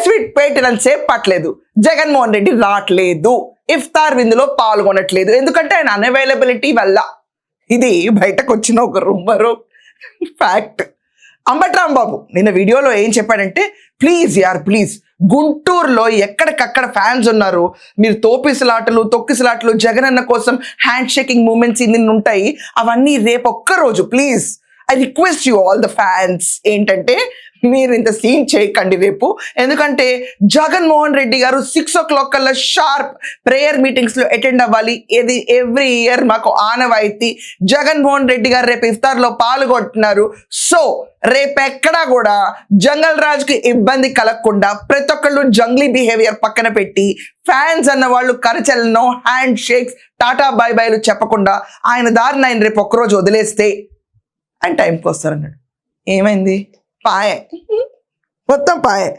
Press meet పెట్టినంతసేపు పట్టలేదు, జగన్మోహన్ రెడ్డి రావట్లేదు, ఇఫ్తార్ విందులో పాల్గొనట్లేదు, ఎందుకంటే ఆయన అన్అవైలబిలిటీ వల్ల. ఇది బయటకు వచ్చిన ఒక రూమరు, ఫ్యాక్ట్. అంబటి రాంబాబు నిన్న వీడియోలో ఏం చెప్పాడంటే, ప్లీజ్ గుంటూరులో ఎక్కడికక్కడ ఫ్యాన్స్ ఉన్నారు, మీరు తొక్కిసలాటలు జగనన్న కోసం హ్యాండ్ షేకింగ్ మూమెంట్స్ ఇన్ని ఉంటాయి, అవన్నీ రేపు ఒక్కరోజు please I request you all the fans ఏంటంటే మీరు ఇంత సీన్ చేయకండి రేపు. ఎందుకంటే జగన్మోహన్ రెడ్డి గారు 6 o'clock కల్లా షార్ప్ ప్రేయర్ మీటింగ్స్లో అటెండ్ అవ్వాలి. ఇది ఎవ్రీ ఇయర్ మాకు ఆనవాయితీ. జగన్మోహన్ రెడ్డి గారు రేపు ఇఫ్తార్లో పాల్గొంటున్నారు. సో రేపెక్కడా కూడా జంగల్ రాజ్కి ఇబ్బంది కలగకుండా ప్రతి ఒక్కళ్ళు జంగ్లీ బిహేవియర్ పక్కన పెట్టి, ఫ్యాన్స్ అన్న వాళ్ళు కరచలనో హ్యాండ్ షేక్స్ టాటా బై బైలు చెప్పకుండా ఆయన దారిని ఆయన రేపు ఒక్కరోజు వదిలేస్తే ఆయన టైంకి వస్తారన్నాడు. ఏమైంది? పాయే, మొత్తం పాయే.